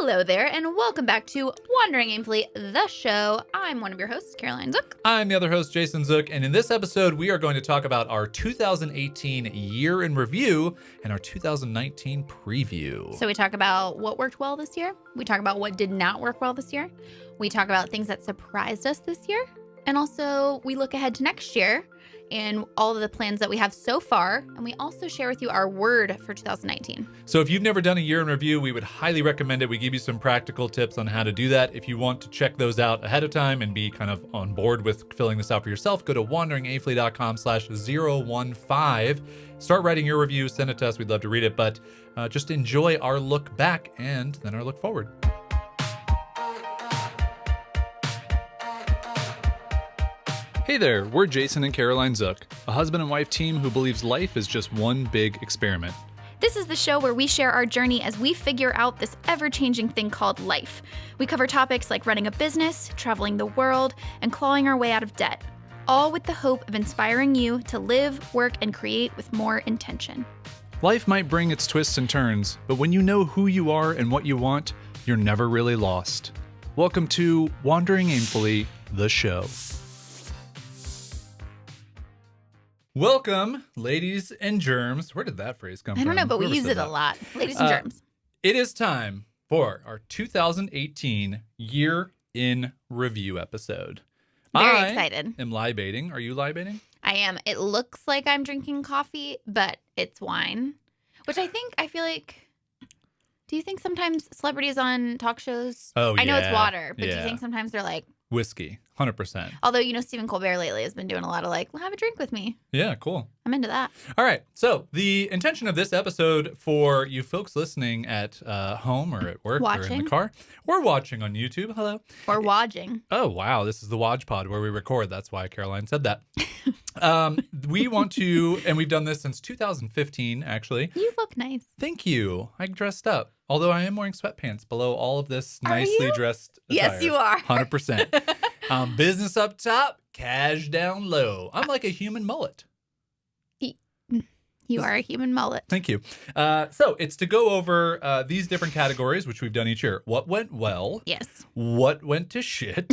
Hello there, and welcome back to Wandering Aimfully, the show. I'm one of your hosts, Caroline Zook. I'm the other host, Jason Zook, and in this episode, we are going to talk about our 2018 year in review and our 2019 preview. So we talk about what worked well this year. We talk about what did not work well this year. We talk about things that surprised us this year. And also, we look ahead to next year and all of the plans that we have so far. And we also share with you our word for 2019. So if you've never done a year in review, we would highly recommend it. We give you some practical tips on how to do that. If you want to check those out ahead of time and be kind of on board with filling this out for yourself, go to wanderingaimfully.com/015. Start writing your review, send it to us. We'd love to read it, but just enjoy our look back and then our look forward. Hey there, we're Jason and Caroline Zook, a husband and wife team who believes life is just one big experiment. This is the show where we share our journey as we figure out this ever-changing thing called life. We cover topics like running a business, traveling the world, and clawing our way out of debt, all with the hope of inspiring you to live, work, and create with more intention. Life might bring its twists and turns, but when you know who you are and what you want, you're never really lost. Welcome to Wandering Aimfully, the show. Welcome, ladies and germs. Where did that phrase come from? I don't know, but we use it a lot. Ladies and germs. It is time for our 2018 year in review episode. Very excited. I'm libating. Are you libating? I am. It looks like I'm drinking coffee, but it's wine, which I feel like, do you think sometimes celebrities on talk shows? Oh, I know yeah. It's water, but do you Yeah. think sometimes they're like, Whiskey, 100%. although, Stephen Colbert lately has been doing a lot of like, well, have a drink with me. Yeah, cool. I'm into that. All right. So the intention of this episode for you folks listening at home or at work or in the car or watching on YouTube, hello. Or watching. Oh, wow. This is the Watch Pod where we record. That's why Caroline said that. We want to, and we've done this since 2015, actually. You look nice. Thank you. I dressed up. Although I am wearing sweatpants below all of this nicely dressed attire. Yes, you are. 100%. Business up top, cash down low. I'm like a human mullet. You are a human mullet. Thank you. So it's to go over these different categories, which we've done each year. What went well? Yes. What went to shit?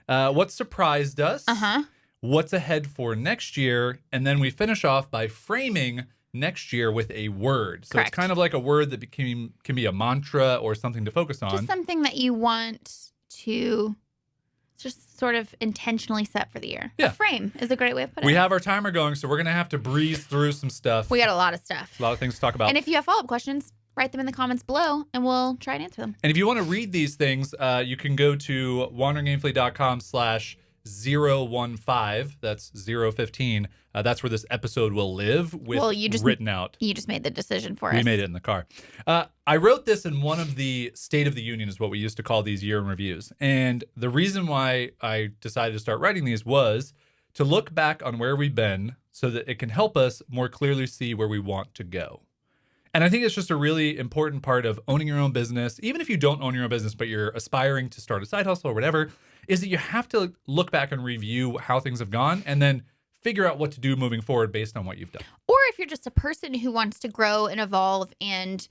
What surprised us? Uh-huh. What's ahead for next year? And then we finish off by framing next year with a word. So Correct. It's kind of like a word that can be a mantra or something to focus on. Just something that you want to just sort of intentionally set for the year. Yeah. A frame is a great way of putting it. We have our timer going, so we're going to have to breeze through some stuff. We got a lot of stuff. A lot of things to talk about. And if you have follow-up questions, write them in the comments below, and we'll try and answer them. And if you want to read these things, you can go to wanderingaimfully.com/015. That's 015. That's where this episode will live written out. You just made the decision for us. We made it in the car. I wrote this in one of the State of the Union is what we used to call these year in reviews. And the reason why I decided to start writing these was to look back on where we've been so that it can help us more clearly see where we want to go. And I think it's just a really important part of owning your own business, even if you don't own your own business, but you're aspiring to start a side hustle or whatever, is that you have to look back and review how things have gone and then figure out what to do moving forward based on what you've done. Or if you're just a person who wants to grow and evolve and,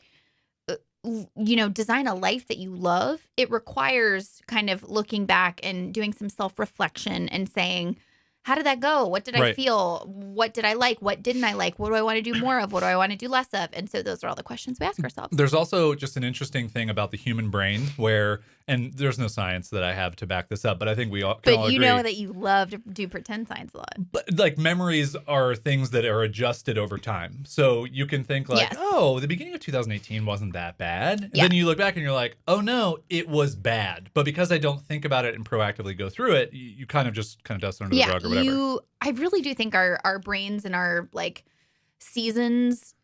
design a life that you love, it requires kind of looking back and doing some self-reflection and saying, how did that go? What did I feel? What did I like? What didn't I like? What do I want to do more of? What do I want to do less of? And so those are all the questions we ask ourselves. There's also just an interesting thing about the human brain where, and there's no science that I have to back this up, but I think we all can all agree. But you know that you love to do pretend science a lot. But like memories are things that are adjusted over time. So you can think like, Yes. oh, the beginning of 2018 wasn't that bad. And Yeah. then you look back and you're like, oh no, it was bad. But because I don't think about it and proactively go through it, you kind of dust it under the rug or whatever. I really do think our brains and our like seasons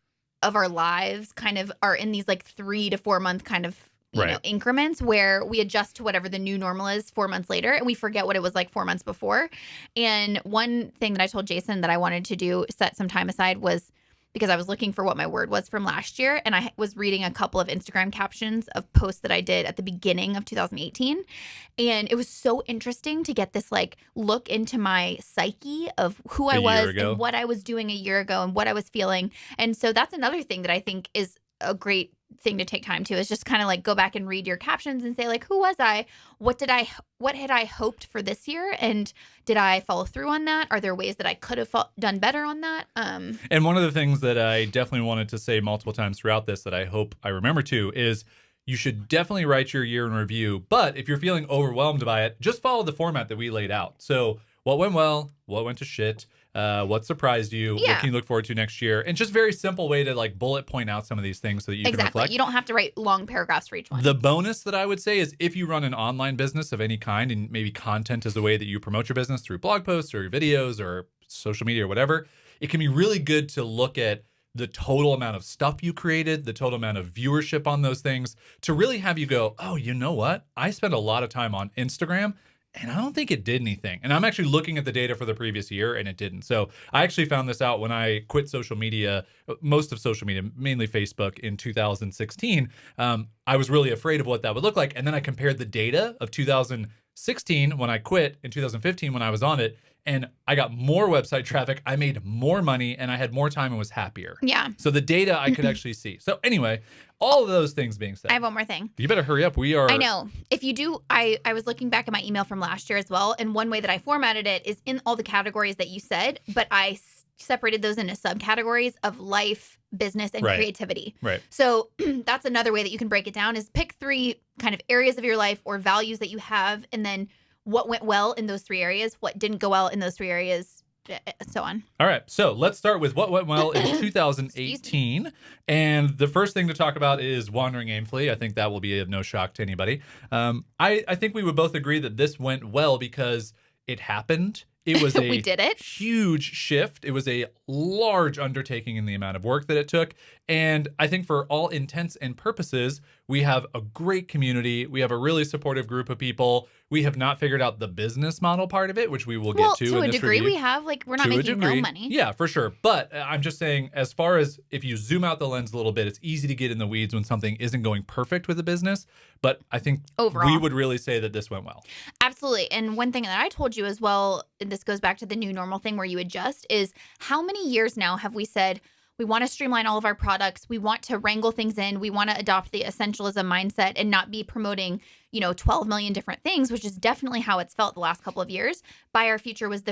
of our lives kind of are in these like 3 to 4 month kind of increments where we adjust to whatever the new normal is 4 months later and we forget what it was like 4 months before. And one thing that I told Jason that I wanted to do, set some time aside, was because I was looking for what my word was from last year. And I was reading a couple of Instagram captions of posts that I did at the beginning of 2018. And it was so interesting to get this like look into my psyche of who I was and what I was doing a year ago and what I was feeling. And so that's another thing that I think is a great thing to take time to, is just kind of like go back and read your captions and say like, who was I? What had I hoped for this year? And did I follow through on that? Are there ways that I could have done better on that? And one of the things that I definitely wanted to say multiple times throughout this that I hope I remember too is you should definitely write your year in review. But if you're feeling overwhelmed by it, just follow the format that we laid out. So what went well, what went to shit, what surprised you, what can you look forward to next year, and just very simple way to like bullet point out some of these things so that you can reflect. You don't have to write long paragraphs for each one. The bonus that I would say is if you run an online business of any kind, and maybe content is the way that you promote your business through blog posts or videos or social media or whatever, it can be really good to look at the total amount of stuff you created, the total amount of viewership on those things, to really have you go, oh, you know what? I spent a lot of time on Instagram, and I don't think it did anything. And I'm actually looking at the data for the previous year, and it didn't. So I actually found this out when I quit social media, most of social media, mainly Facebook, in 2016. I was really afraid of what that would look like. And then I compared the data of 2016 when I quit and 2015 when I was on it. And I got more website traffic, I made more money, and I had more time and was happier. Yeah. So the data I could actually see. So anyway, all of those things being said. I have one more thing. You better hurry up. I know. If you do, I was looking back at my email from last year as well. And one way that I formatted it is in all the categories that you said, but I separated those into subcategories of life, business, and creativity. Right. So that's another way that you can break it down, is pick 3 kind of areas of your life or values that you have, and then what went well in those 3 areas, what didn't go well in those 3 areas, so on. All right. So let's start with what went well in 2018. And the first thing to talk about is Wandering Aimfully. I think that will be of no shock to anybody. I think we would both agree that this went well because it happened. It was we did it. Huge shift. It was a large undertaking in the amount of work that it took. And I think for all intents and purposes, we have a great community. We have a really supportive group of people. We have not figured out the business model part of it, which we will get to in this review. To a degree, we have. Like, we're not making no money. Yeah, for sure. But I'm just saying, as far as if you zoom out the lens a little bit, it's easy to get in the weeds when something isn't going perfect with a business. But I think overall, we would really say that this went well. Absolutely. And one thing that I told you as well, and this goes back to the new normal thing where you adjust, is how many years now have we said, we want to streamline all of our products. We want to wrangle things in. We want to adopt the essentialism mindset and not be promoting, 12 million different things, which is definitely how it's felt the last couple of years. Buy My Future was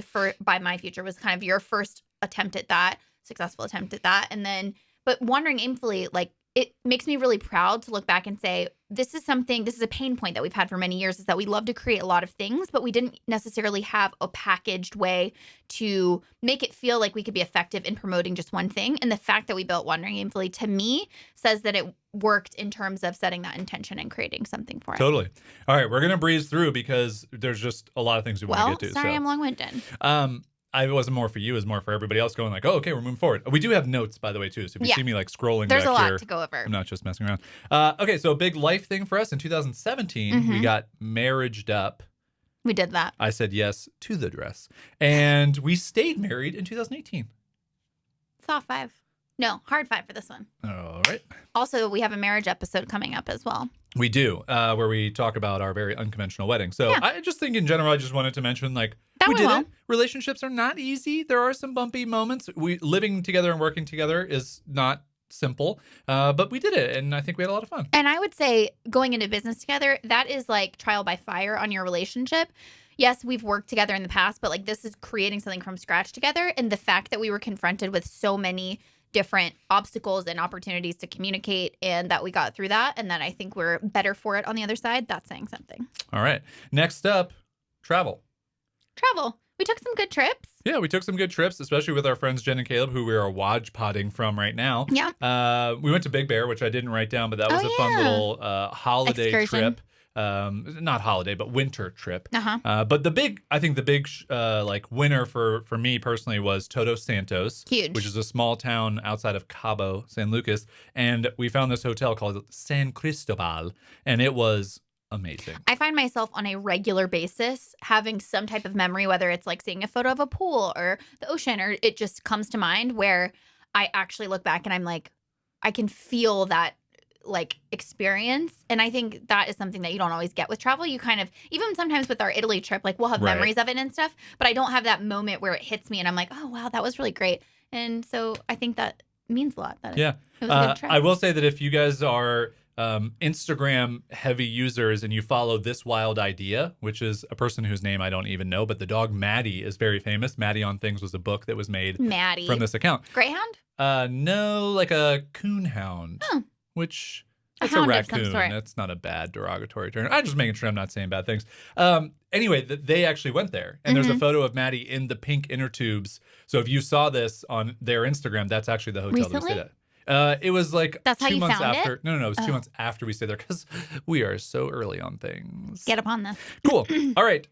kind of your first attempt at that, successful attempt at that. And then, but Wandering Aimfully, like, it makes me really proud to look back and say, this is a pain point that we've had for many years, is that we love to create a lot of things, but we didn't necessarily have a packaged way to make it feel like we could be effective in promoting just one thing. And the fact that we built Wandering Aimfully, to me, says that it worked in terms of setting that intention and creating something for it. Totally. All right, we're going to breeze through because there's just a lot of things we want to get to. Sorry, I'm long-winded. It wasn't more for you, it was more for everybody else going like, oh, okay, we're moving forward. We do have notes, by the way, too. So if you see me like scrolling there's back a lot here, to go over. I'm not just messing around. Okay, so a big life thing for us in 2017, we got marriaged up. We did that. I said yes to the dress. And we stayed married in 2018. Soft 5. No, hard 5 for this one. All right. Also, we have a marriage episode coming up as well. We do, where we talk about our very unconventional wedding. So I just think in general, I just wanted to mention, like, we did it. Relationships are not easy. There are some bumpy moments. Living together and working together is not simple, but we did it, and I think we had a lot of fun. And I would say going into business together, that is like trial by fire on your relationship. Yes, we've worked together in the past, but like this is creating something from scratch together. And the fact that we were confronted with so many different obstacles and opportunities to communicate, and that we got through that, and that I think we're better for it on the other side, that's saying something. All right. Next up, travel. We took some good trips. Yeah, we took some good trips, especially with our friends Jen and Caleb, who we are Wodge-podding from right now. Yeah. We went to Big Bear, which I didn't write down, but that was a fun little holiday excursion. trip. Not holiday, but winter trip. Uh-huh. But the big winner for me personally was Todos Santos. Huge. Which is a small town outside of Cabo San Lucas. And we found this hotel called San Cristobal, and it was amazing. I find myself on a regular basis having some type of memory, whether it's like seeing a photo of a pool or the ocean, or it just comes to mind where I actually look back and I'm like, I can feel that like experience. And I think that is something that you don't always get with travel. You kind of, even sometimes with our Italy trip, like we'll have memories of it and stuff, but I don't have that moment where it hits me and I'm like, oh wow, that was really great. And so I think that means a lot. That Yeah. it was a good trip. I will say that if you guys are Instagram heavy users and you follow This Wild Idea, which is a person whose name I don't even know, but the dog Maddie is very famous. Maddie on Things was a book that was made from this account. Greyhound? No, like a coonhound, which it's a raccoon. That's not a bad derogatory term. I'm just making sure I'm not saying bad things. Anyway, they actually went there, and there's a photo of Maddie in the pink inner tubes. So if you saw this on their Instagram, that's actually the hotel that we stayed at. It was like That's 2 months how you found after. it? No, it was 2 months after we stayed there because we are so early on things. Get upon this. Cool. All right.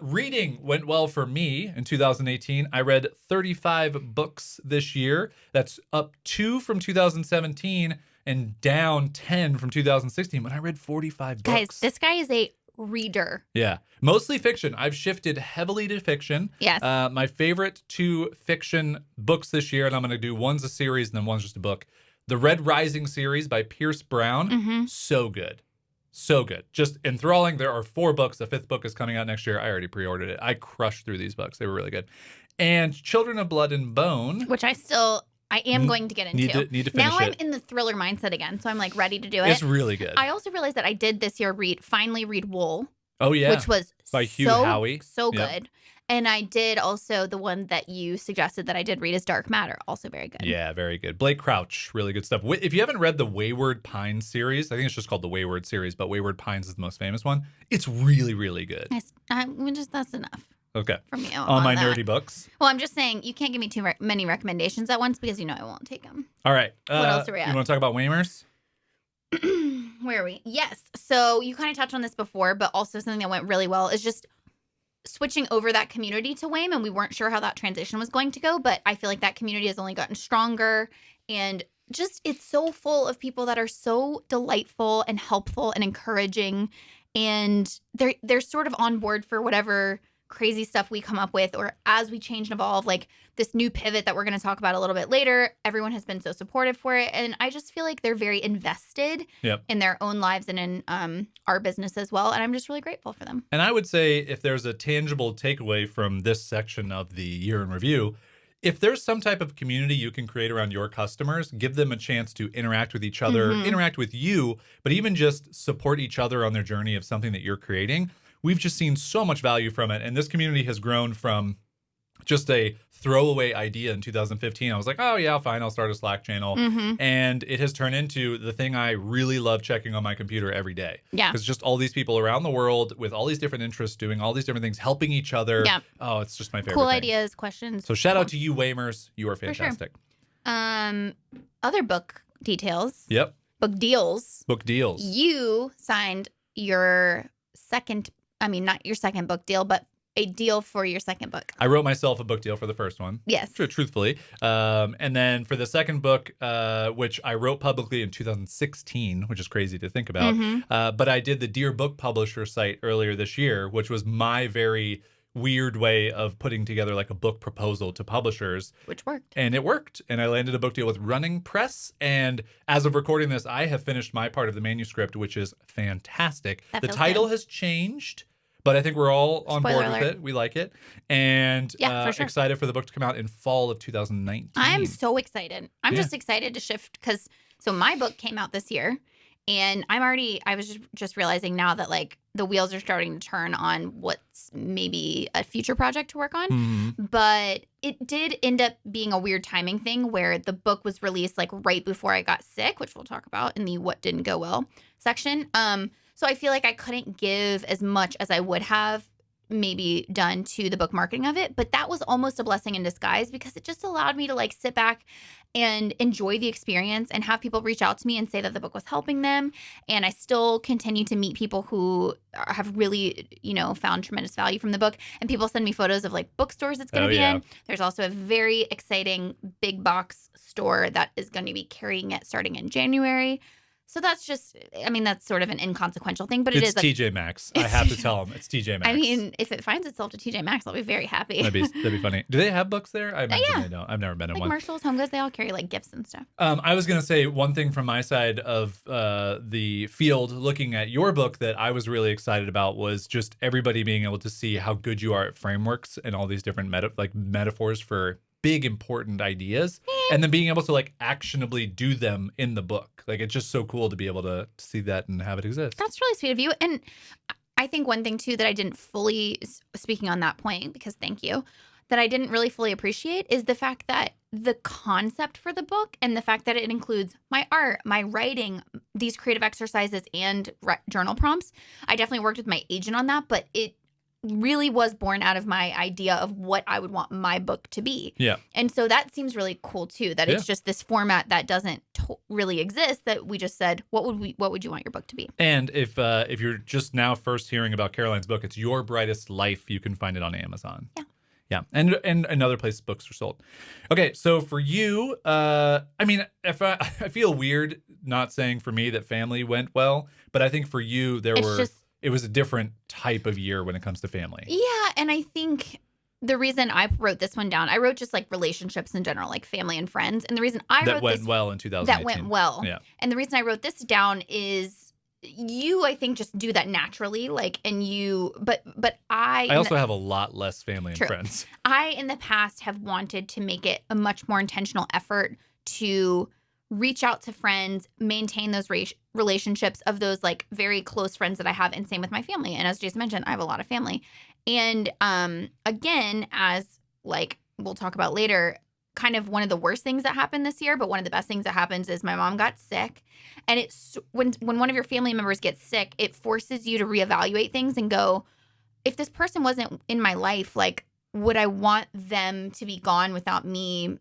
Reading went well for me in 2018. I read 35 books this year. That's up 2 from 2017 and down 10 from 2016. But I read 45 books. Guys, this guy is a reader. Yeah. Mostly fiction. I've shifted heavily to fiction. Yes. My favorite 2 fiction books this year, and I'm going to do one's a series and then one's just a book. The Red Rising series by Pierce Brown. So good. So good. Just enthralling. There are 4 books. The 5th book is coming out next year. I already pre-ordered it. I crushed through these books. They were really good. And Children of Blood and Bone. Which I am going to get into. Need to finish now I'm in the thriller mindset again, so I'm like ready to do it. It's really good. I also realized that I did this year finally read Wool. Oh, yeah. Which was by Hugh Howey. So good. And I did also the one that you suggested that I did read is Dark Matter. Also very good. Yeah, very good. Blake Crouch, really good stuff. If you haven't read the Wayward Pines series, I think it's just called the Wayward series, but Wayward Pines is the most famous one. It's really, really good. Nice. That's enough. Okay. From you on my nerdy books. Well, I'm just saying you can't give me too many recommendations at once because I won't take them. All right. What else are we at? You want to talk about Waymers? Where are we? Yes. So you kind of touched on this before, but also something that went really well is just switching over that community to Wame, and we weren't sure how that transition was going to go, but I feel like that community has only gotten stronger, and just it's so full of people that are so delightful and helpful and encouraging, and they're sort of on board for whatever crazy stuff we come up with, or as we change and evolve, like this new pivot that we're going to talk about a little bit later. Everyone has been so supportive for it, and I just feel like they're very invested in their own lives and in our business as well, and I'm just really grateful for them. And I would say if there's a tangible takeaway from this section of the year in review, if there's some type of community you can create around your customers, give them a chance to interact with each other, interact with you, but even just support each other on their journey of something that you're creating. We've just seen so much value from it. And this community has grown from just a throwaway idea in 2015. I was like, oh, yeah, fine, I'll start a Slack channel. And it has turned into the thing I really love checking on my computer every day. Yeah. Because just all these people around the world with all these different interests, doing all these different things, helping each other. Yeah. Oh, it's just my favorite cool thing. Ideas, questions. So shout out to you, Waymers. You are fantastic. For sure. Other book details. Yep. Book deals. Book deals. You signed your not your second book deal, but a deal for your second book. I wrote myself a book deal for the first one. Yes. Truthfully. And then for the second book, which I wrote publicly in 2016, which is crazy to think about. But I did the Dear Book Publisher site earlier this year, which was my very weird way of putting together like a book proposal to publishers. Which worked. And it worked. And I landed a book deal with Running Press. And as of recording this, I have finished my part of the manuscript, which is fantastic. The title has changed, but I think we're all on board with it. We like it. And for sure. Excited for the book to come out in fall of 2019. I'm so excited. I'm just excited to shift because my book came out this year. And I was just realizing now that like the wheels are starting to turn on what's maybe a future project to work on. But it did end up being a weird timing thing where the book was released like right before I got sick, which we'll talk about in the what didn't go well section. So I feel like I couldn't give as much as I would have maybe done to the book marketing of it, but that was almost a blessing in disguise because it just allowed me to like sit back and enjoy the experience and have people reach out to me and say that the book was helping them. And I still continue to meet people who have really, found tremendous value from the book. And people send me photos of like bookstores it's going to be in. There's also a very exciting big box store that is going to be carrying it starting in January. So that's just, that's sort of an inconsequential thing, but it's TJ Maxx. I have to tell them it's TJ Maxx. If it finds itself to TJ Maxx, I'll be very happy. That'd be funny. Do they have books there? I imagine they don't. I've never been in like one. Marshalls, Home Goods, they all carry like gifts and stuff. I was going to say one thing from my side of the field looking at your book that I was really excited about was just everybody being able to see how good you are at frameworks and all these different metaphors for big, important ideas and then being able to like actionably do them in the book. Like, it's just so cool to be able to see that and have it exist. That's really sweet of you. And I think one thing too that I didn't fully, speaking on that point, because thank you, that I didn't really fully appreciate is the fact that the concept for the book and the fact that it includes my art, my writing, these creative exercises, and journal prompts. I definitely worked with my agent on that, but it really was born out of my idea of what I would want my book to be. Yeah. And so that seems really cool too, that it's just this format that doesn't really exist, that we just said, what would you want your book to be? And if you're just now first hearing about Caroline's book, it's Your Brightest Life. You can find it on Amazon. Yeah. Yeah, and another place books are sold. Okay, so for you, I mean, if I feel weird not saying for me that family went well, but I think for you it was a different type of year when it comes to family. Yeah, and I think the reason I wrote this one down, I wrote just like relationships in general, like family and friends, and the reason that went well in 2018. That went well. Yeah, and the reason I wrote this down is. You, I think, just do that naturally, like, and you, but I also have a lot less family and friends. I, in the past, have wanted to make it a much more intentional effort to reach out to friends, maintain those relationships of those, like, very close friends that I have, and same with my family. And as Jason mentioned, I have a lot of family. And, again, as, like, we'll talk about later, kind of one of the worst things that happened this year, but one of the best things that happens is my mom got sick. And it's when one of your family members gets sick, it forces you to reevaluate things and go, if this person wasn't in my life, like, would I want them to be gone without me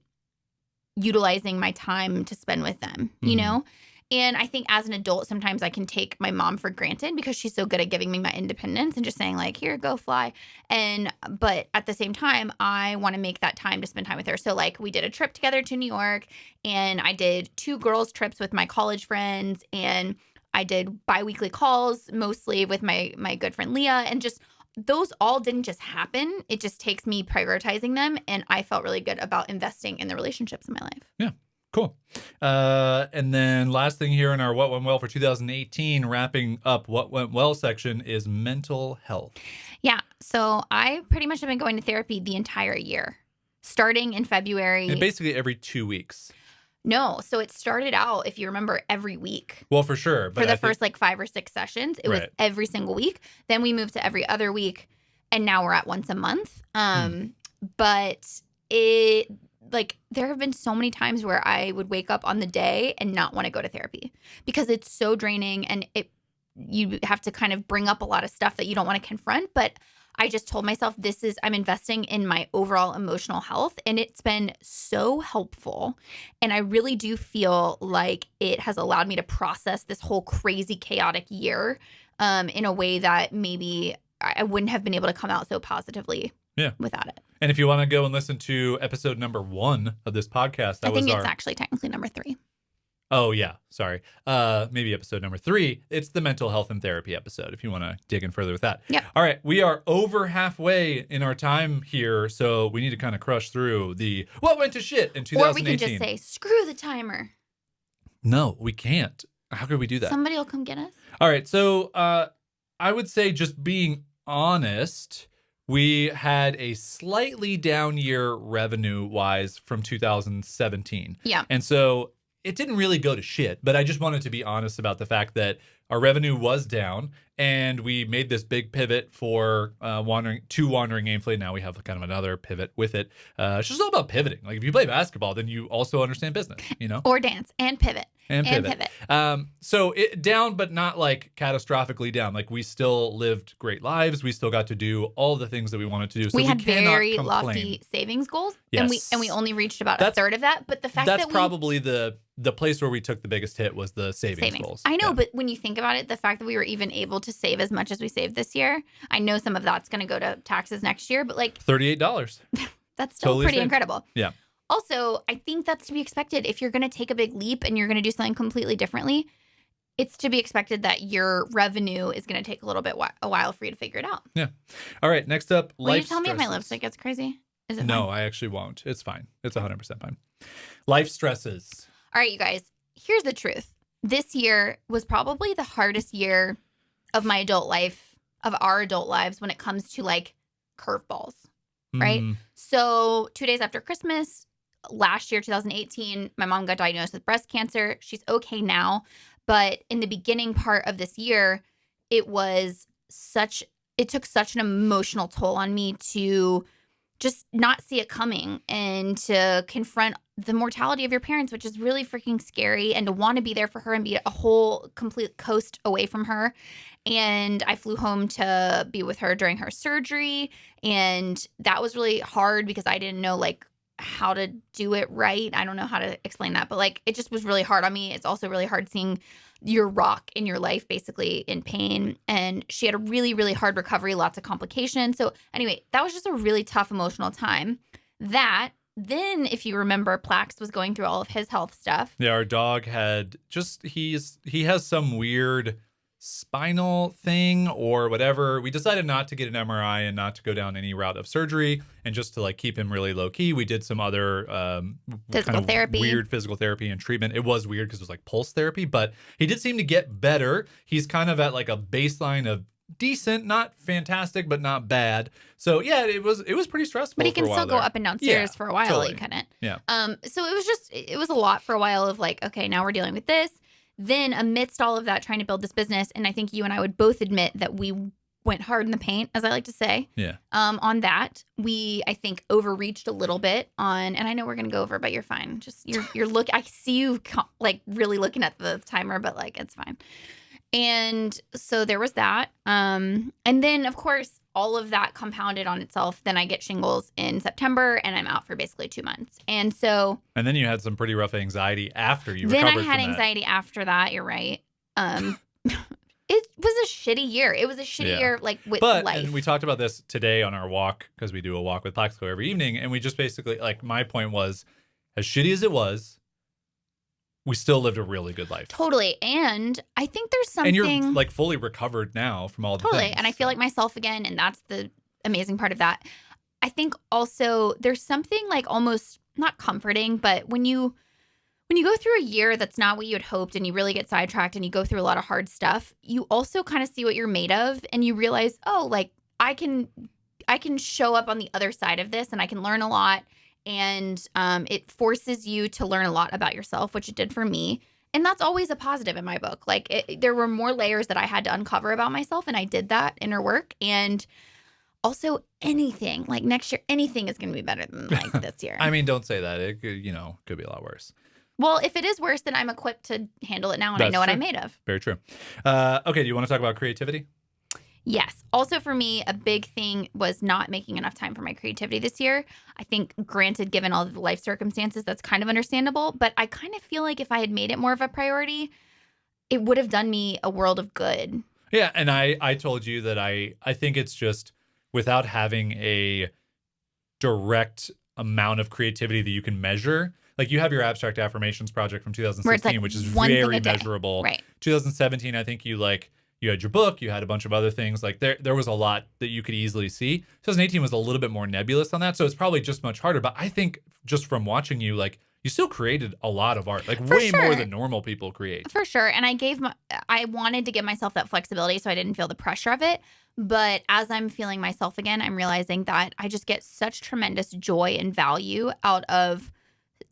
utilizing my time to spend with them, you know? And I think as an adult, sometimes I can take my mom for granted because she's so good at giving me my independence and just saying, like, here, go fly. But at the same time, I want to make that time to spend time with her. So, like, we did a trip together to New York, and I did 2 girls' trips with my college friends, and I did biweekly calls mostly with my good friend Leah, and just those all didn't just happen. It just takes me prioritizing them, and I felt really good about investing in the relationships in my life. Yeah. Cool. And then last thing here in our What Went Well for 2018, wrapping up What Went Well section, is mental health. Yeah. So I pretty much have been going to therapy the entire year, starting in February. And basically every 2 weeks. No. So it started out, if you remember, every week. Well, for sure. But for the first like 5 or 6 sessions, it was every single week. Then we moved to every other week, and now we're at once a month. But it... like, there have been so many times where I would wake up on the day and not want to go to therapy because it's so draining, and you have to kind of bring up a lot of stuff that you don't want to confront. But I just told myself I'm investing in my overall emotional health, and it's been so helpful. And I really do feel like it has allowed me to process this whole crazy, chaotic year in a way that maybe I wouldn't have been able to come out so positively without it. And if you want to go and listen to episode number 1 of this podcast, I think it's actually technically number 3. Oh, yeah. Sorry. Maybe episode number 3. It's the mental health and therapy episode, if you want to dig in further with that. Yeah. All right. We are over halfway in our time here, so we need to kind of crush through the what went to shit in 2018. Or we can just say, screw the timer. No, we can't. How could we do that? Somebody will come get us. All right. So I would say, just being honest, we had a slightly down year revenue-wise from 2017. Yeah. And so it didn't really go to shit, but I just wanted to be honest about the fact that our revenue was down, and we made this big pivot for Wandering Aimfully. Now we have kind of another pivot with it. It's just all about pivoting. Like, if you play basketball, then you also understand business, you know? Or dance and pivot. And pivot. So it down, but not like catastrophically down. Like, we still lived great lives. We still got to do all the things that we wanted to do. So we had very lofty savings goals, yes. and we only reached about a third of that. But the fact that's probably the place where we took the biggest hit was the savings goals. I know, but when you think about it, the fact that we were even able to save as much as we saved this year, I know some of that's going to go to taxes next year, but like $38. That's still totally pretty incredible. Yeah. Also, I think that's to be expected. If you're going to take a big leap and you're going to do something completely differently, it's to be expected that your revenue is going to take a little bit a while for you to figure it out. Yeah. All right. Next up, Will you tell me if my lipstick gets crazy? Is it No, fine? I actually won't. It's fine. It's 100% fine. Life stresses. All right, you guys. Here's the truth. This year was probably the hardest year of my adult life, of our adult lives, when it comes to like curveballs. right? Mm. So 2 days after Christmas, last year, 2018, my mom got diagnosed with breast cancer. She's okay now. But in the beginning part of this year, it was it took such an emotional toll on me to just not see it coming and to confront the mortality of your parents, which is really freaking scary, and to want to be there for her and be a whole complete coast away from her. And I flew home to be with her during her surgery. And that was really hard because I didn't know like how to do it right. I don't know how to explain that, but like it just was really hard on me. It's also really hard seeing your rock in your life basically in pain. And she had a really, really hard recovery, lots of complications. So anyway, that was just a really tough emotional time. Then, if you remember, Plax was going through all of his health stuff. Yeah, our dog had he has some weird spinal thing or whatever. We decided not to get an MRI and not to go down any route of surgery, and just to like keep him really low key. We did some other Physical therapy. weird physical therapy and treatment. It was weird because it was like pulse therapy, but he did seem to get better. He's kind of at like a baseline of decent, not fantastic, but not bad. So yeah, it was pretty stressful. But he can still go there. up and downstairs for a while. Totally. He couldn't. Yeah. So it was a lot for a while of like, okay, now we're dealing with this. Then amidst all of that, trying to build this business, and I think you and I would both admit that we went hard in the paint, as I like to say. Yeah. On that, we I think overreached a little bit on, and I know we're gonna go over, but you're fine. Just you're look. I see you like really looking at the timer, but like it's fine. And so there was that. And then, of course, all of that compounded on itself. Then I get shingles in September, and I'm out for basically 2 months. And then you had some pretty rough anxiety after you then recovered I had from anxiety after that. You're right. It was a shitty year. It was a shitty year, like with life. And we talked about this today on our walk, because we do a walk with Plaxico every evening. And we just basically, like, my point was, as shitty as it was, we still lived a really good life. Totally. And I think there's something. And you're like fully recovered now from all the things. And I feel like myself again. And that's the amazing part of that. I think also there's something like almost not comforting, but when you go through a year that's not what you had hoped and you really get sidetracked and you go through a lot of hard stuff, you also kind of see what you're made of, and you realize, oh, like I can show up on the other side of this and I can learn a lot. And it forces you to learn a lot about yourself, which it did for me. And that's always a positive in my book. Like there were more layers that I had to uncover about myself, and I did that inner work. And also anything like next year, anything is going to be better than like this year. I mean, don't say that. It could, could be a lot worse. Well, if it is worse, then I'm equipped to handle it now, and I know what I'm made of. Very true. Okay, do you want to talk about creativity? Yes. Also for me, a big thing was not making enough time for my creativity this year. I think, granted, given all the life circumstances, that's kind of understandable. But I kind of feel like if I had made it more of a priority, it would have done me a world of good. Yeah, and I told you that I think it's just without having a direct amount of creativity that you can measure. Like you have your abstract affirmations project from 2016, like which is very measurable. Right. 2017, I think you had your book, you had a bunch of other things. Like there was a lot that you could easily see. 2018 was a little bit more nebulous on that. So it's probably just much harder. But I think just from watching you, like you still created a lot of art, like way more than normal people create. For sure. And I wanted to give myself that flexibility so I didn't feel the pressure of it. But as I'm feeling myself again, I'm realizing that I just get such tremendous joy and value out of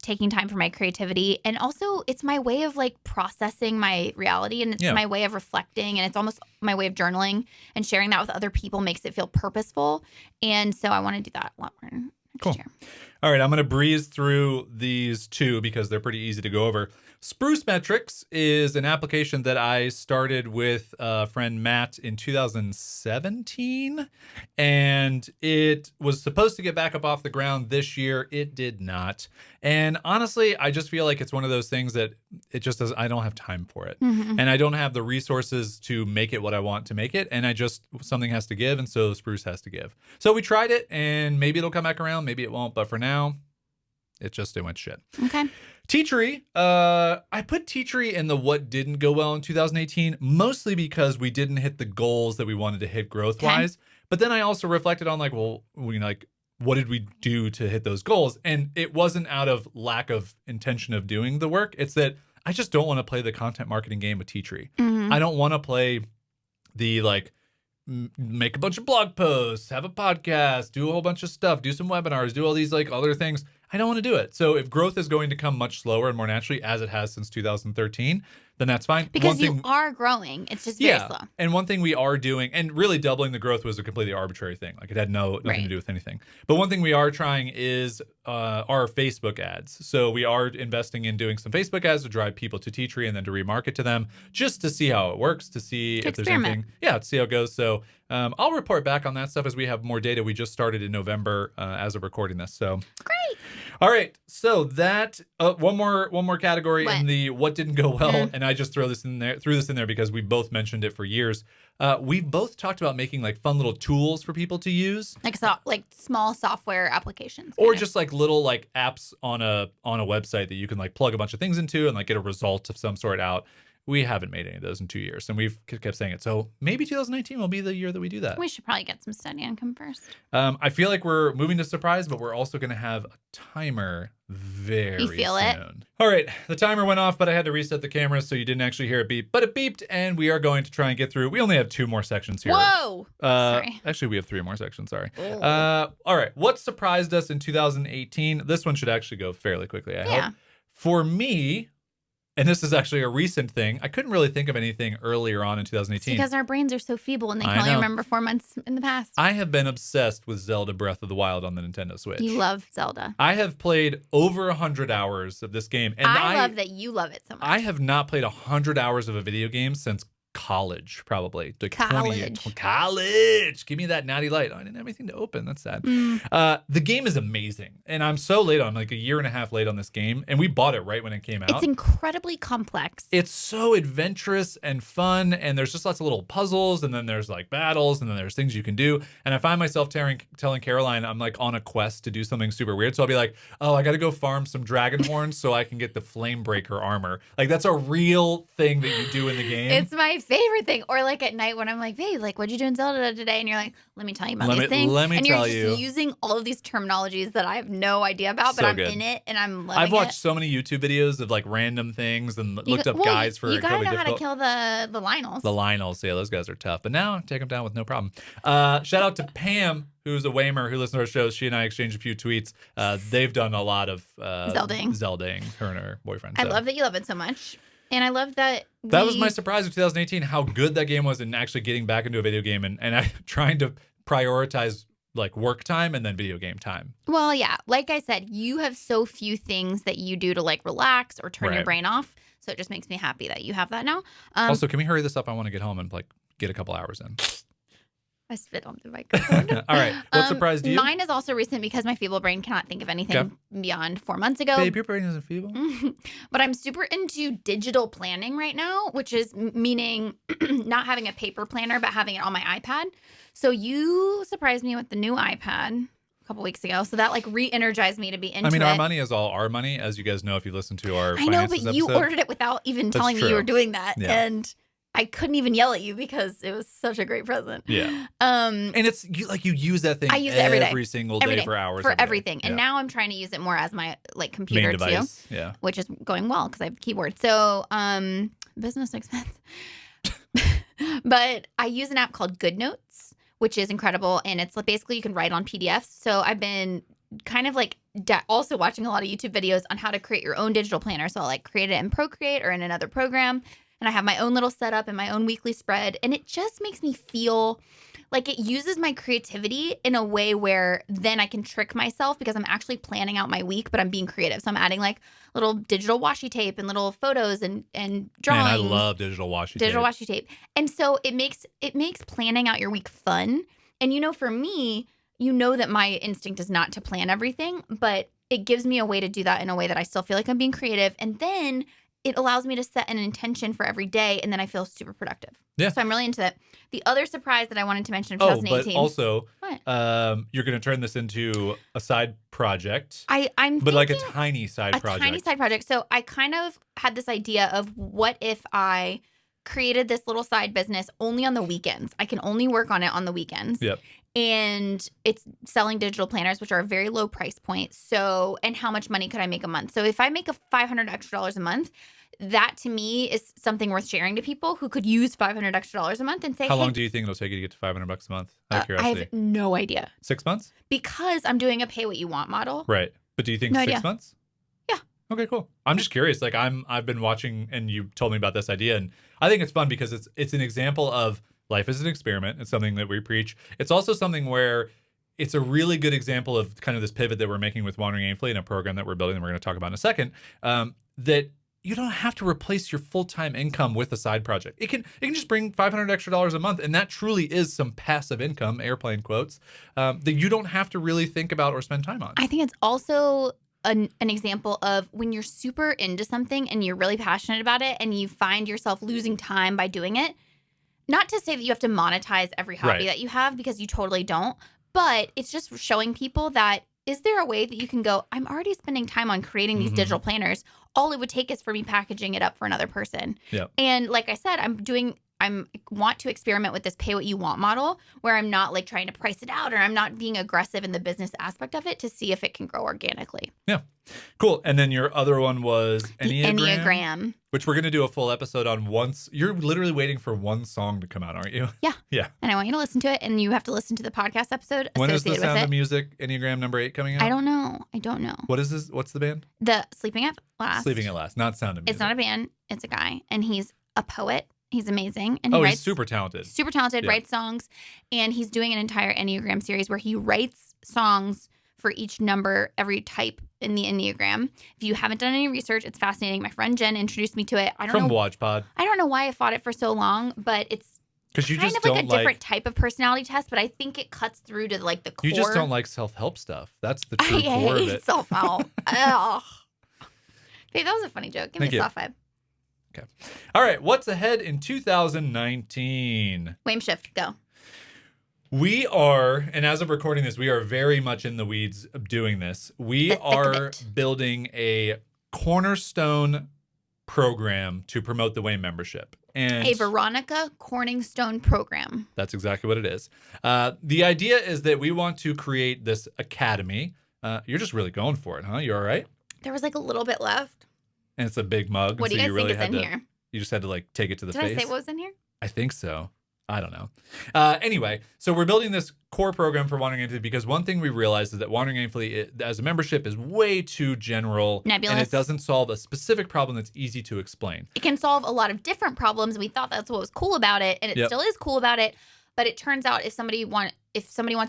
taking time for my creativity. And also it's my way of like processing my reality, and it's my way of reflecting, and it's almost my way of journaling, and sharing that with other people makes it feel purposeful. And so I want to do that a lot more next year. All right, I'm going to breeze through these two because they're pretty easy to go over. Spruce Metrics is an application that I started with a friend Matt in 2017, and it was supposed to get back up off the ground this year. It did not. And honestly, I just feel like it's one of those things that it just does. I don't have time for it, and I don't have the resources to make it what I want to make it. And something has to give, and so Spruce has to give. So we tried it, and maybe it'll come back around, maybe it won't. But for now, it went shit. Okay. Teachery, I put Teachery in the what didn't go well in 2018, mostly because we didn't hit the goals that we wanted to hit growth-wise. But then I also reflected on what did we do to hit those goals? And it wasn't out of lack of intention of doing the work. It's that I just don't want to play the content marketing game with Teachery. I don't want to play the make a bunch of blog posts, have a podcast, do a whole bunch of stuff, do some webinars, do all these like other things. I don't want to do it. So if growth is going to come much slower and more naturally, as it has since 2013, then that's fine. Because you are growing. It's just very slow. And one thing we are doing, and really doubling the growth was a completely arbitrary thing. Like it had nothing to do with anything. But one thing we are trying is our Facebook ads. So we are investing in doing some Facebook ads to drive people to Tea Tree and then to remarket to them just to see how it works, to see if there's anything. Yeah, to see how it goes. So I'll report back on that stuff as we have more data. We just started in November as of recording this. So great. All right, so that one more category in the what didn't go well, and I just threw this in there because we both mentioned it for years. We've both talked about making like fun little tools for people to use, like small software applications, or just like little like apps on a website that you can like plug a bunch of things into and like get a result of some sort out. We haven't made any of those in 2 years, and we've kept saying it. So maybe 2019 will be the year that we do that. We should probably get some steady income first. I feel like we're moving to surprise, but we're also going to have a timer very soon. You feel it? All right, the timer went off, but I had to reset the camera, so you didn't actually hear it beep. But it beeped, and we are going to try and get through. We only have 2 more sections here. Whoa! Sorry. Actually, we have 3 more sections. Sorry. All right, what surprised us in 2018? This one should actually go fairly quickly, I hope. For me... And this is actually a recent thing. I couldn't really think of anything earlier on in 2018. It's because our brains are so feeble and they can only remember 4 months in the past. I have been obsessed with Zelda Breath of the Wild on the Nintendo Switch. You love Zelda. I have played over 100 hours of this game. And I love that you love it so much. I have not played 100 hours of a video game since college, probably. Like college. Give me that natty light. Oh, I didn't have anything to open. That's sad. The game is amazing. And I'm so late on, like a year and a half late on this game. And we bought it right when it came out. It's incredibly complex. It's so adventurous and fun. And there's just lots of little puzzles. And then there's like battles. And then there's things you can do. And I find myself telling Caroline I'm like on a quest to do something super weird. So I'll be like, oh, I got to go farm some dragon horns so I can get the Flamebreaker armor. Like that's a real thing that you do in the game. It's my favorite thing. Or like at night when I'm like, babe, like what'd you do in Zelda today? And you're like, let me tell you about these things. Let me tell you. And you're just using all of these terminologies that I have no idea about, but I'm in it and I'm loving it. I've watched so many YouTube videos of like random things and looked up guides for you gotta know how to kill the Lynels. The Lynels, yeah, those guys are tough. But now take them down with no problem. Shout out to Pam, who's a Waymer who listens to our shows. She and I exchanged a few tweets. They've done a lot of Zelding, her and her boyfriend. I love that you love it so much. And I love that that was my surprise of 2018, how good that game was in actually getting back into a video game and I trying to prioritize like work time and then video game time. Well, yeah. Like I said, you have so few things that you do to like relax or turn your brain off. So it just makes me happy that you have that now. Also, can we hurry this up? I want to get home and like get a couple hours in. I spit on the microphone. All right. What surprised you? Mine is also recent because my feeble brain cannot think of anything beyond 4 months ago. Babe, your brain isn't feeble. But I'm super into digital planning right now, which is meaning not having a paper planner, but having it on my iPad. So you surprised me with the new iPad a couple weeks ago. So that like re-energized me to be into it. Our money is all our money, as you guys know if you listen to our I know, but you ordered it without even telling me you were doing that. Yeah. And I couldn't even yell at you because it was such a great present. Yeah. And it's you use that thing every single day for hours. For everything. And now I'm trying to use it more as my like computer main device. too. Yeah. Which is going well because I have a keyboard. So business expense. But I use an app called GoodNotes, which is incredible. And it's basically you can write on PDFs. So I've been kind of like also watching a lot of YouTube videos on how to create your own digital planner. So I'll like create it in Procreate or in another program. And I have my own little setup and my own weekly spread. And it just makes me feel like it uses my creativity in a way where then I can trick myself because I'm actually planning out my week, but I'm being creative. So I'm adding like little digital washi tape and little photos and drawings. Man, I love digital washi tape. And so it makes planning out your week fun. And for me, that my instinct is not to plan everything, but it gives me a way to do that in a way that I still feel like I'm being creative. And then it allows me to set an intention for every day, and then I feel super productive. Yeah. So I'm really into that. The other surprise that I wanted to mention in 2018. But also, what? You're going to turn this into a side project. I'm but like a tiny side project. A tiny side project. So I kind of had this idea of what if I created this little side business only on the weekends. I can only work on it on the weekends. Yep. And it's selling digital planners, which are a very low price point. So, and how much money could I make a month? So if I make a $500 extra a month, that to me is something worth sharing to people who could use $500 extra a month and say, how long do you think it'll take you to get to $500 a month? Out of I curiosity. have no idea. 6 months? Because I'm doing a pay what you want model. Right. But do you think No 6 idea. months? Yeah. Okay, cool. I'm just curious. Like I've been watching and you told me about this idea, and I think it's fun because it's an example of life is an experiment. It's something that we preach. It's also something where it's a really good example of kind of this pivot that we're making with Wandering Aimfully and a program that we're building that we're going to talk about in a second, that you don't have to replace your full-time income with a side project. It can just bring $500 extra a month, and that truly is some passive income, airplane quotes, that you don't have to really think about or spend time on. I think it's also an example of when you're super into something and you're really passionate about it and you find yourself losing time by doing it. Not to say that you have to monetize every hobby that you have, because you totally don't, but it's just showing people that, is there a way that you can go, I'm already spending time on creating these digital planners. All it would take is for me packaging it up for another person. Yeah. And like I said, I want to experiment with this pay what you want model where I'm not like trying to price it out, or I'm not being aggressive in the business aspect of it to see if it can grow organically. Yeah. Cool. And then your other one was Enneagram. Which we're going to do a full episode on once. You're literally waiting for one song to come out, aren't you? Yeah. Yeah. And I want you to listen to it, and you have to listen to the podcast episode When is the associated Sound with of it. Music Enneagram number 8 coming out? I don't know. What is this? What's the band? The Sleeping at Last. Sleeping at Last, not Sound of Music. It's not a band. It's a guy, and he's a poet. He's amazing, and he's super talented. Super talented, Yeah. writes songs, and he's doing an entire Enneagram series where he writes songs for each number, every type in the Enneagram. If you haven't done any research, it's fascinating. My friend Jen introduced me to it. I don't know WatchPod. I don't know why I fought it for so long, but it's Because you kind just of like don't a different type of personality test, but I think it cuts through to like the core. You just don't like self-help stuff. That's the I true core of hate it. self-help. Ugh. Babe, that was a funny joke. Give Thank me you. a soft vibe. Okay. All right. What's ahead in 2019? Wame shift, go. We are, and as of recording this, we are very much in the weeds of doing this. We The thick of are it. building a cornerstone program to promote the Wayne membership. And A Veronica Corningstone program. that's exactly what it is. The idea is that we want to create this academy. You're just really going for it, huh? You all right? There was like a little bit left. And it's a big mug. What do you guys think is in here? You just had to like take it to the Did face. I say what was in here? I think so. I don't know. Anyway, so we're building this core program for Wandering Aimfully because one thing we realized is that Wandering Aimfully as a membership is way too general. Nebulous. And it doesn't solve a specific problem that's easy to explain. It can solve a lot of different problems. We thought that's what was cool about it, and it Yep. still is cool about it. But it turns out if somebody wants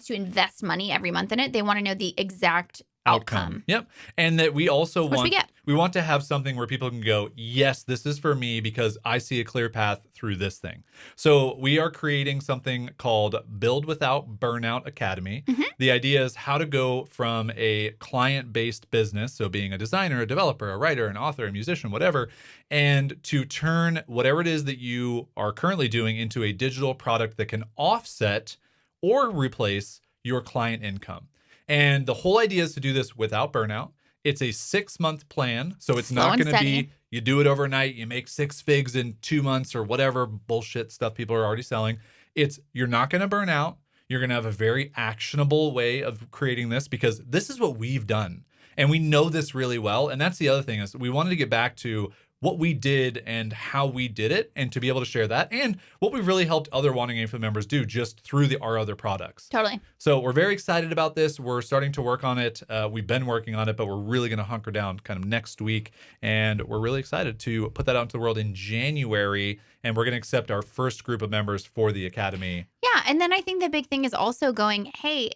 to invest money every month in it, they want to know the exact outcome. Yep. And that we also Which we get. we want to have something where people can go, yes, this is for me because I see a clear path through this thing. So we are creating something called Build Without Burnout Academy. Mhm. The idea is how to go from a client-based business, so being a designer, a developer, a writer, an author, a musician, whatever, and to turn whatever it is that you are currently doing into a digital product that can offset or replace your client income. And the whole idea is to do this without burnout. It's a 6-month plan. So it's Slow not and going to be, steady. you do it overnight, you make 6 figs in 2 months or whatever bullshit stuff people are already selling. It's, you're not going to burn out. You're going to have a very actionable way of creating this because this is what we've done. And we know this really well. And that's the other thing is we wanted to get back to what we did and how we did it and to be able to share that and what we really helped other Wandering Aimfully members do just through our other products. Totally. So we're very excited about this. We're starting to work on it. We've been working on it, but we're really going to hunker down kind of next week. And we're really excited to put that out into the world in January. And we're going to accept our first group of members for the Academy. Yeah. And then I think the big thing is also going, hey,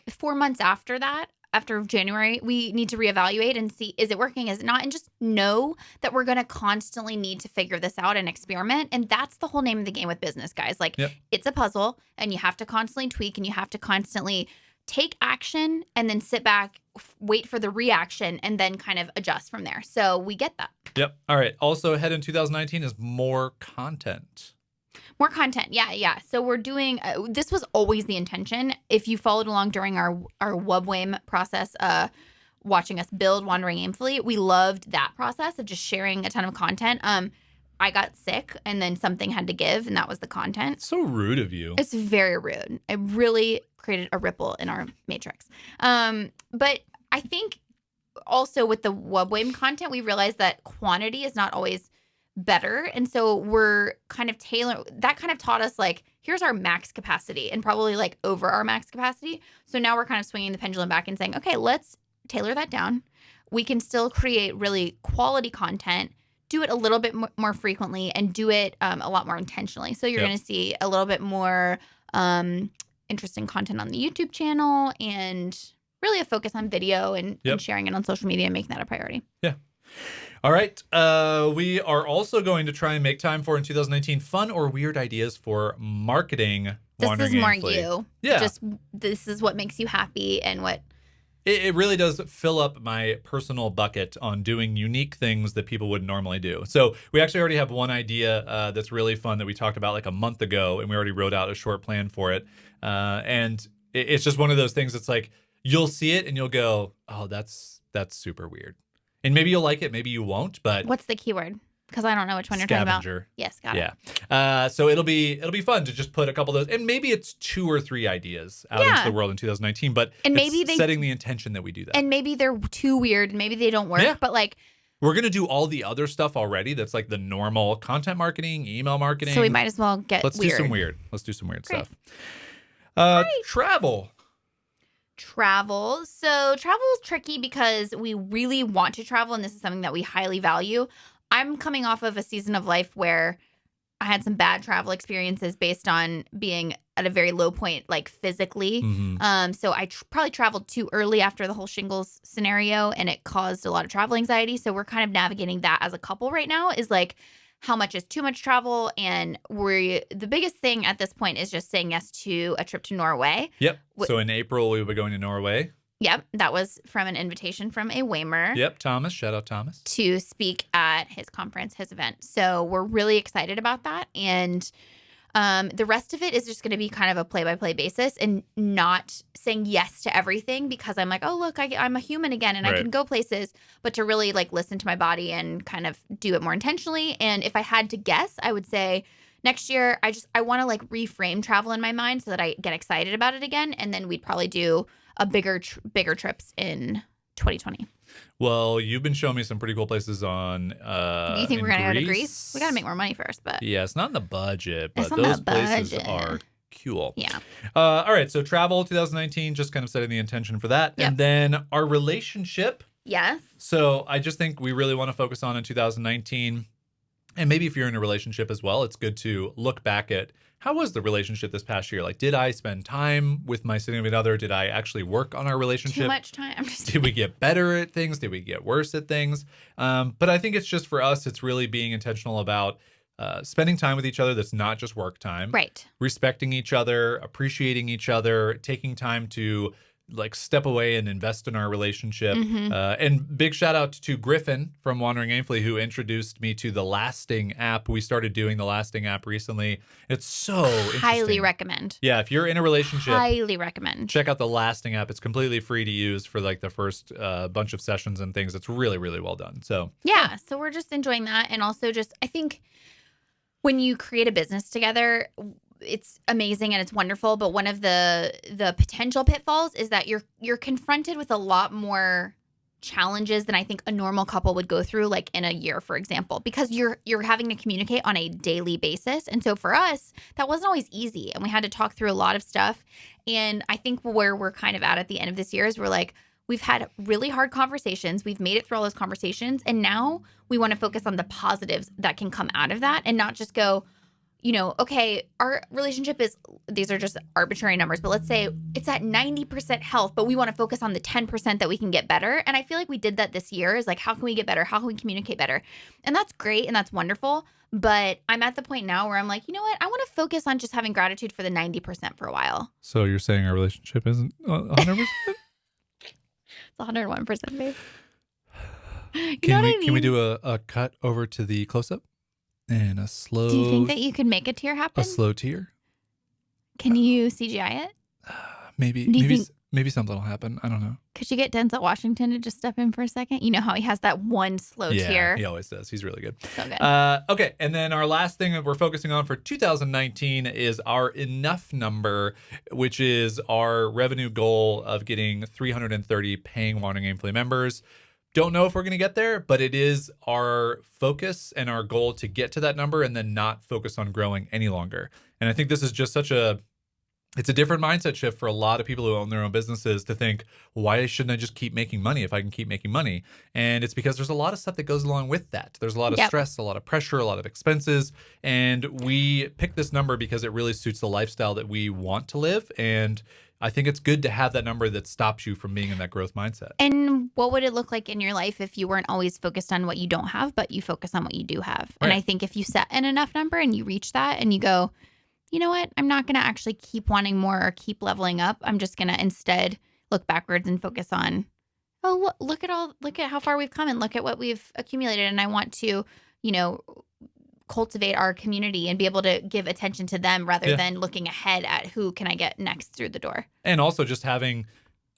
4 months after that, after January, we need to reevaluate and see, is it working, is it not? And just know that we're going to constantly need to figure this out and experiment. And that's the whole name of the game with business, guys. Like, Yep. It's a puzzle and you have to constantly tweak and you have to constantly take action and then sit back, wait for the reaction, and then kind of adjust from there. So we get that. Yep. All right. Also ahead in 2019 is more content. More content. Yeah. So we're doing, this was always the intention. If you followed along during our WUBWAME process, watching us build Wandering Aimfully, we loved that process of just sharing a ton of content. I got sick and then something had to give, and that was the content. So rude of you. It's very rude. It really created a ripple in our matrix. But I think also with the WebWave content, we realized that quantity is not always better. And so we're kind of that kind of taught us like, here's our max capacity and probably like over our max capacity. So now we're kind of swinging the pendulum back and saying, okay, let's tailor that down. We can still create really quality content, do it a little bit more frequently, and do it a lot more intentionally. So you're going to see a little bit more interesting content on the YouTube channel and really a focus on video and sharing it on social media and making that a priority. Yeah. All right. We are also going to try and make time for in 2019 fun or weird ideas for marketing. This is more you. Yeah. Just this is what makes you happy and what. It really does fill up my personal bucket on doing unique things that people wouldn't normally do. So we actually already have one idea that's really fun that we talked about like a month ago, and we already wrote out a short plan for it. And it's just one of those things that's like, you'll see it and you'll go, oh, that's super weird. And maybe you'll like it, maybe you won't, but... What's the keyword? Because I don't know which one you're talking about. Scavenger. Yes, got it. Yeah. So it'll be fun to just put a couple of those, and maybe it's 2 or 3 ideas out into the world in 2019, but and maybe setting the intention that we do that. And maybe they're too weird, and maybe they don't work, but like... We're going to do all the other stuff already that's like the normal content marketing, email marketing. So we might as well get Let's weird. do some weird. Let's do some weird Great. stuff. Travel. So travel is tricky because we really want to travel, and this is something that we highly value. I'm coming off of a season of life where I had some bad travel experiences based on being at a very low point, like physically. Mm-hmm. So I probably traveled too early after the whole shingles scenario, and it caused a lot of travel anxiety. So we're kind of navigating that as a couple right now, is like, how much is too much travel? And the biggest thing at this point is just saying yes to a trip to Norway. Yep. So in April, we will be going to Norway. Yep. That was from an invitation from a Waymer. Yep. Thomas. Shout out Thomas. To speak at his conference, his event. So we're really excited about that. And the rest of it is just going to be kind of a play-by-play basis and not saying yes to everything because I'm like, oh, look, I'm a human again and I can go places, but to really like listen to my body and kind of do it more intentionally. And if I had to guess, I would say next year, I want to like reframe travel in my mind so that I get excited about it again. And then we'd probably do a bigger trips in 2020. Well, you've been showing me some pretty cool places on Do you think we're going to go to Greece? We got to make more money first, but... Yeah, it's not in the budget, but those places are cool. Yeah. All right, so travel 2019, just kind of setting the intention for that. Yep. And then our relationship. Yes. So I just think we really want to focus on in 2019. And maybe if you're in a relationship as well, it's good to look back at how was the relationship this past year? Like, did I spend time with my significant other? Did I actually work on our relationship? Too much time. Did we get better at things? Did we get worse at things? But I think it's just for us, it's really being intentional about spending time with each other that's not just work time. Right. Respecting each other, appreciating each other, taking time to like step away and invest in our relationship. Mm-hmm. And big shout out to Griffin from Wandering Aimfully, who introduced me to the Lasting app. We started doing the Lasting app recently. It's so interesting. Highly recommend. Yeah, if you're in a relationship, highly recommend. Check out the Lasting app. It's completely free to use for like the first bunch of sessions and things. It's really, really well done. So yeah, so we're just enjoying that. And also just, I think when you create a business together, it's amazing and it's wonderful, but one of the potential pitfalls is that you're confronted with a lot more challenges than I think a normal couple would go through, like in a year, for example, because you're having to communicate on a daily basis. And so for us, that wasn't always easy, and we had to talk through a lot of stuff. And I think where we're kind of at the end of this year is we're like, we've had really hard conversations. We've made it through all those conversations, and now we want to focus on the positives that can come out of that, and not just go, you know, okay, our relationship is, these are just arbitrary numbers, but let's say it's at 90% health, but we want to focus on the 10% that we can get better. And I feel like we did that this year, is like, how can we get better? How can we communicate better? And that's great and that's wonderful. But I'm at the point now where I'm like, you know what? I want to focus on just having gratitude for the 90% for a while. So you're saying our relationship isn't 100%? It's 101%, babe. Can we do a cut over to the close-up? And a slow... Do you think that you could make a tear happen? A slow tear? Can you CGI it? Maybe maybe something will happen. I don't know. Could you get Denzel Washington to just step in for a second? You know how he has that one slow tier. He always does. He's really good. So good. Okay, and then our last thing that we're focusing on for 2019 is our enough number, which is our revenue goal of getting 330 paying Wandering Aimfully members. Don't know if we're going to get there, but it is our focus and our goal to get to that number and then not focus on growing any longer. And I think this is just it's a different mindset shift for a lot of people who own their own businesses to think, why shouldn't I just keep making money if I can keep making money? And it's because there's a lot of stuff that goes along with that. There's a lot of stress, a lot of pressure, a lot of expenses. And we picked this number because it really suits the lifestyle that we want to live. And I think it's good to have that number that stops you from being in that growth mindset. And what would it look like in your life if you weren't always focused on what you don't have, but you focus on what you do have? Right. And I think if you set an enough number and you reach that and you go, you know what? I'm not going to actually keep wanting more or keep leveling up. I'm just going to instead look backwards and focus on, look at how far we've come and look at what we've accumulated. And I want to, cultivate our community and be able to give attention to them rather than looking ahead at who can I get next through the door. And also just having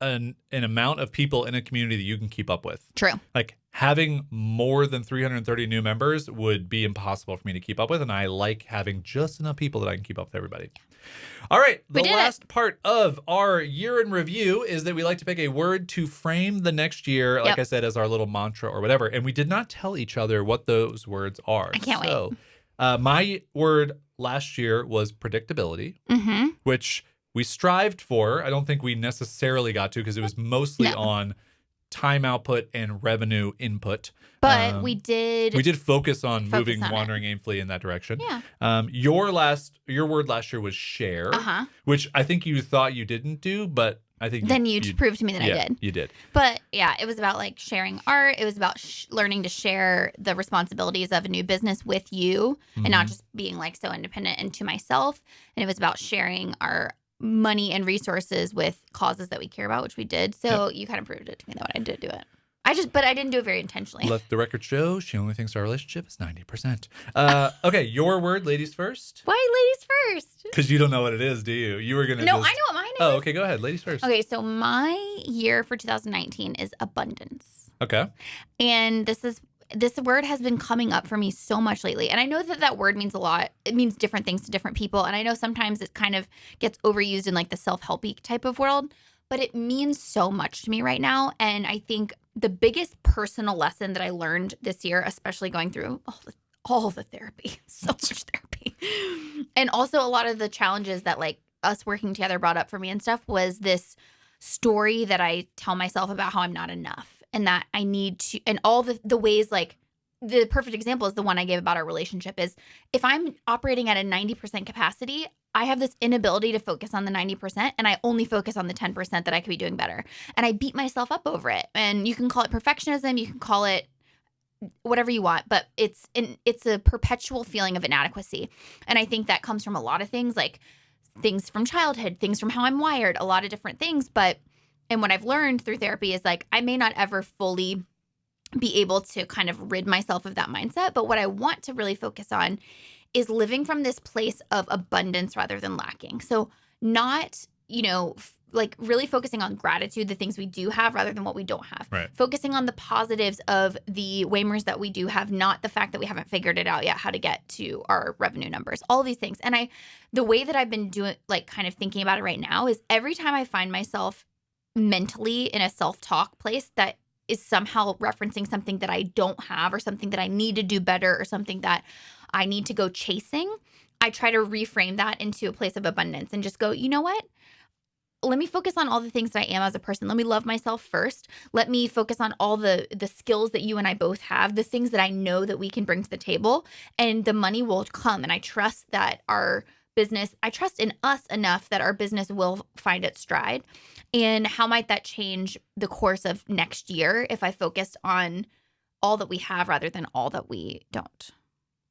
an amount of people in a community that you can keep up with. True. Like having more than 330 new members would be impossible for me to keep up with. And I like having just enough people that I can keep up with everybody. All right. The last part of our year in review is that we like to pick a word to frame the next year, like I said, as our little mantra or whatever. And we did not tell each other what those words are. I can't wait. My word last year was predictability, which we strived for. I don't think we necessarily got to because it was mostly on time output and revenue input. But we did focus on moving Wandering Aimfully in that direction. Yeah. Your word last year was share, which I think you thought you didn't do, but I think then you proved to me that I did. You did. But yeah, it was about like sharing art. It was about learning to share the responsibilities of a new business with you and not just being like so independent and to myself. And it was about sharing our money and resources with causes that we care about, which we did. So you kind of proved it to me that I did do it. But I didn't do it very intentionally. Let the record show she only thinks our relationship is 90%. Okay, your word, ladies first. Why ladies first? Because you don't know what it is, do you? You were gonna. No, I know what mine is. Oh, okay, go ahead, ladies first. Okay, so my year for 2019 is abundance. Okay. And this word has been coming up for me so much lately. And I know that word means a lot. It means different things to different people. And I know sometimes it kind of gets overused in like the self-helpy type of world. But it means so much to me right now. And I think the biggest personal lesson that I learned this year, especially going through all the therapy, so much therapy, and also a lot of the challenges that like us working together brought up for me and stuff, was this story that I tell myself about how I'm not enough and that I need to, and all the ways, like the perfect example is the one I gave about our relationship is if I'm operating at a 90% capacity, I have this inability to focus on the 90% and I only focus on the 10% that I could be doing better. And I beat myself up over it. And you can call it perfectionism, you can call it whatever you want, but it's a perpetual feeling of inadequacy. And I think that comes from a lot of things, like things from childhood, things from how I'm wired, a lot of different things. And what I've learned through therapy is like I may not ever fully be able to kind of rid myself of that mindset. But what I want to really focus on is living from this place of abundance rather than lacking. So not, like really focusing on gratitude, the things we do have rather than what we don't have. Right. Focusing on the positives of the waymers that we do have, not the fact that we haven't figured it out yet how to get to our revenue numbers, all these things. And the way that I've been doing, like kind of thinking about it right now is every time I find myself mentally in a self-talk place that is somehow referencing something that I don't have or something that I need to do better or something that I need to go chasing, I try to reframe that into a place of abundance and just go, you know what? Let me focus on all the things that I am as a person. Let me love myself first. Let me focus on all the skills that you and I both have, the things that I know that we can bring to the table, and the money will come. And I trust that I trust in us enough that our business will find its stride. And how might that change the course of next year if I focused on all that we have rather than all that we don't?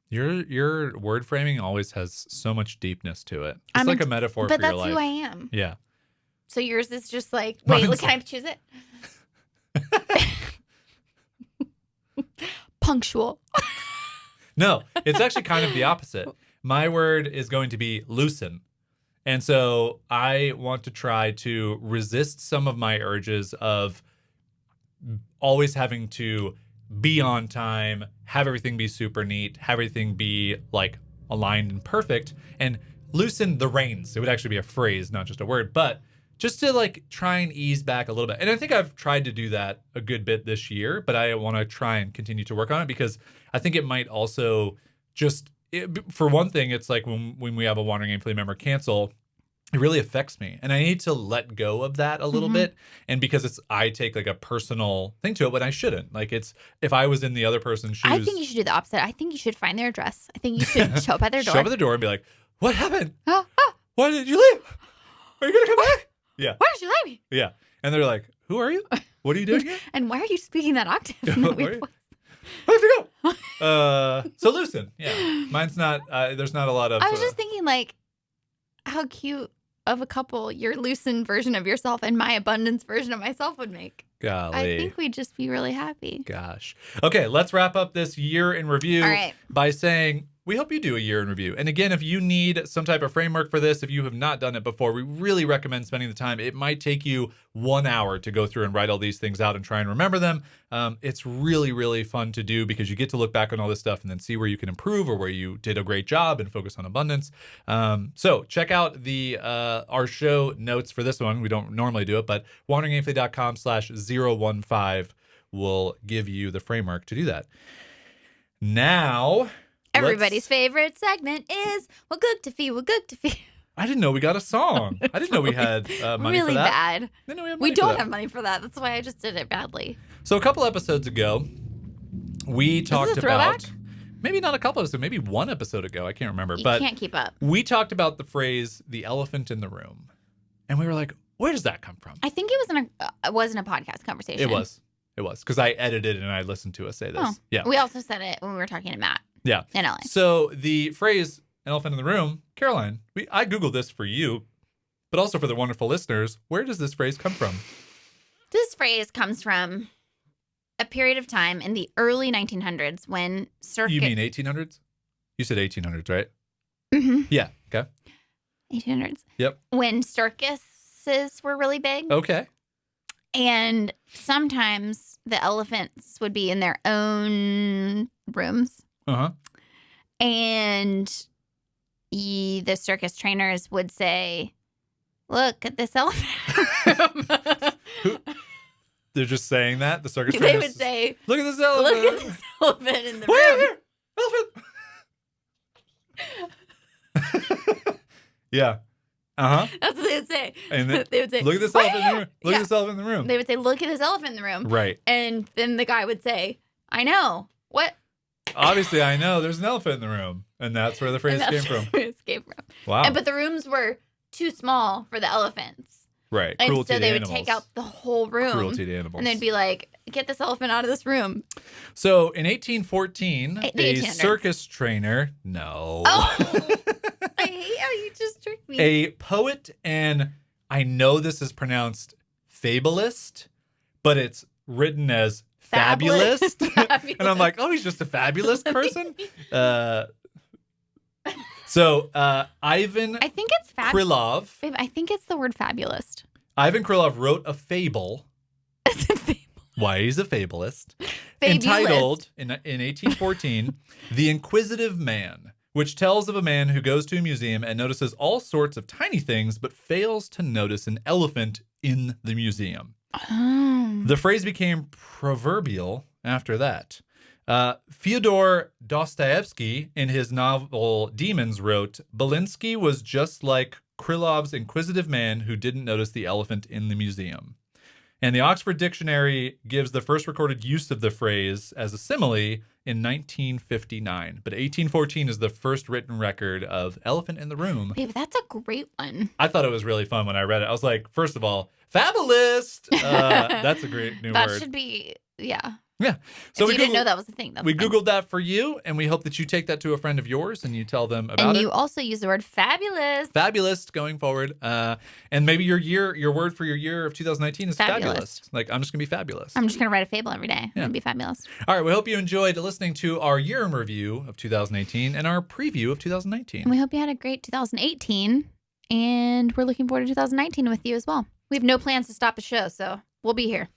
Your word framing always has so much deepness to it. It's like a metaphor for your life. But that's who I am. Yeah. So yours is just like, wait, can I choose it? Punctual. No, it's actually kind of the opposite. My word is going to be loosen. And so I want to try to resist some of my urges of always having to be on time, have everything be super neat, have everything be like aligned and perfect, and loosen the reins. It would actually be a phrase, not just a word, but just to like try and ease back a little bit. And I think I've tried to do that a good bit this year, but I want to try and continue to work on it because I think it might also just, for one thing, it's like when we have a Wandering Aimfully member cancel, it really affects me. And I need to let go of that a little bit. And because I take like a personal thing to it, but I shouldn't. Like if I was in the other person's shoes. I think you should do the opposite. I think you should find their address. I think you should show up at their door. Show up at the door and be like, what happened? Why did you leave? Are you going to come back? Yeah. Why did you leave me? Yeah. And they're like, who are you? What are you doing here? And why are you speaking that octave? In that weird voice? I have to go. So loosen. Yeah. Mine's not, there's not a lot of. I was just thinking like, how cute of a couple your loosened version of yourself and my abundance version of myself would make. Golly. I think we'd just be really happy. Gosh. Okay, let's wrap up this year in review by saying we hope you do a year in review. And again, if you need some type of framework for this, if you have not done it before, we really recommend spending the time. It might take you 1 hour to go through and write all these things out and try and remember them. It's really, really fun to do because you get to look back on all this stuff and then see where you can improve or where you did a great job and focus on abundance. So check out our show notes for this one. We don't normally do it, but wanderingaimfully.com/015 will give you the framework to do that. Now... Everybody's favorite segment is What Good to Fee, What Good to Fee. I didn't know we got a song. I didn't know we had money really for that. Bad. I didn't know we had money we for don't that. have money for that. That's why I just did it badly. So a couple episodes ago, we talked about... Maybe not a couple episodes, maybe one episode ago. I can't remember. You but can't keep up. We talked about the phrase, the elephant in the room. And we were like, where does that come from? I think it wasn't a podcast conversation. It was. Because I edited and I listened to us say this. Oh. Yeah. We also said it when we were talking to Matt. Yeah. In LA. So the phrase elephant in the room, Caroline, I Googled this for you, but also for the wonderful listeners. Where does this phrase come from? This phrase comes from a period of time in the early 1900s when circus... You mean 1800s? You said 1800s, right? Mm-hmm. Yeah. Okay. 1800s. Yep. When circuses were really big. Okay. And sometimes the elephants would be in their own rooms. Uh-huh. And the circus trainers would say, look at this elephant room. They're just saying that? The circus They trainers? would say, look at this elephant. look at this elephant in the Wait, room. here. Elephant. Yeah. Uh-huh. That's what they would say. And they would say, look at this elephant in the room. Look at this elephant in the room. They would say, look at this elephant in the room. Right. And then the guy would say, I know. What? Obviously, I know there's an elephant in the room. And that's where the phrase came from. Wow. But the rooms were too small for the elephants. Right. And Cruelty so they to would animals. take out the whole room. Cruelty to animals. And they'd be like, get this elephant out of this room. So in 1814, The a 1800s. circus trainer, no. Oh, I hate how you just tricked me. A poet, and I know this is pronounced fabulist, but it's written as fabulous. And I'm like, oh, he's just a fabulous person? So Ivan I think it's Krylov. Babe, I think it's the word fabulous. Ivan Krylov wrote a fable. Why he's a fabulist. Entitled, in 1814, The Inquisitive Man, which tells of a man who goes to a museum and notices all sorts of tiny things, but fails to notice an elephant in the museum. Oh. The phrase became proverbial after that. Fyodor Dostoevsky, in his novel Demons, wrote, Belinsky was just like Krylov's inquisitive man who didn't notice the elephant in the museum. And the Oxford Dictionary gives the first recorded use of the phrase as a simile in 1959. But 1814 is the first written record of elephant in the room. Babe, that's a great one. I thought it was really fun when I read it. I was like, first of all, fabulous. That's a great new word. That should be, yeah. Yeah. So if you didn't know that was a thing. We Googled that for you, and we hope that you take that to a friend of yours and you tell them about it. And you also use the word fabulous. Fabulous going forward. And maybe your word for your year of 2019 is fabulous. Like, I'm just going to be fabulous. I'm just going to write a fable every day. Yeah. And be fabulous. All right. We hope you enjoyed listening to our year in review of 2018 and our preview of 2019. And we hope you had a great 2018. And we're looking forward to 2019 with you as well. We have no plans to stop the show, so we'll be here.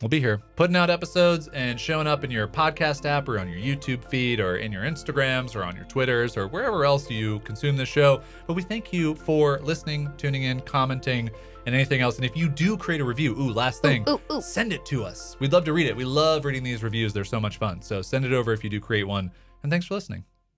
We'll be here putting out episodes and showing up in your podcast app or on your YouTube feed or in your Instagrams or on your Twitters or wherever else you consume this show. But we thank you for listening, tuning in, commenting, and anything else. And if you do create a review, last thing, send it to us. We'd love to read it. We love reading these reviews. They're so much fun. So send it over if you do create one. And thanks for listening.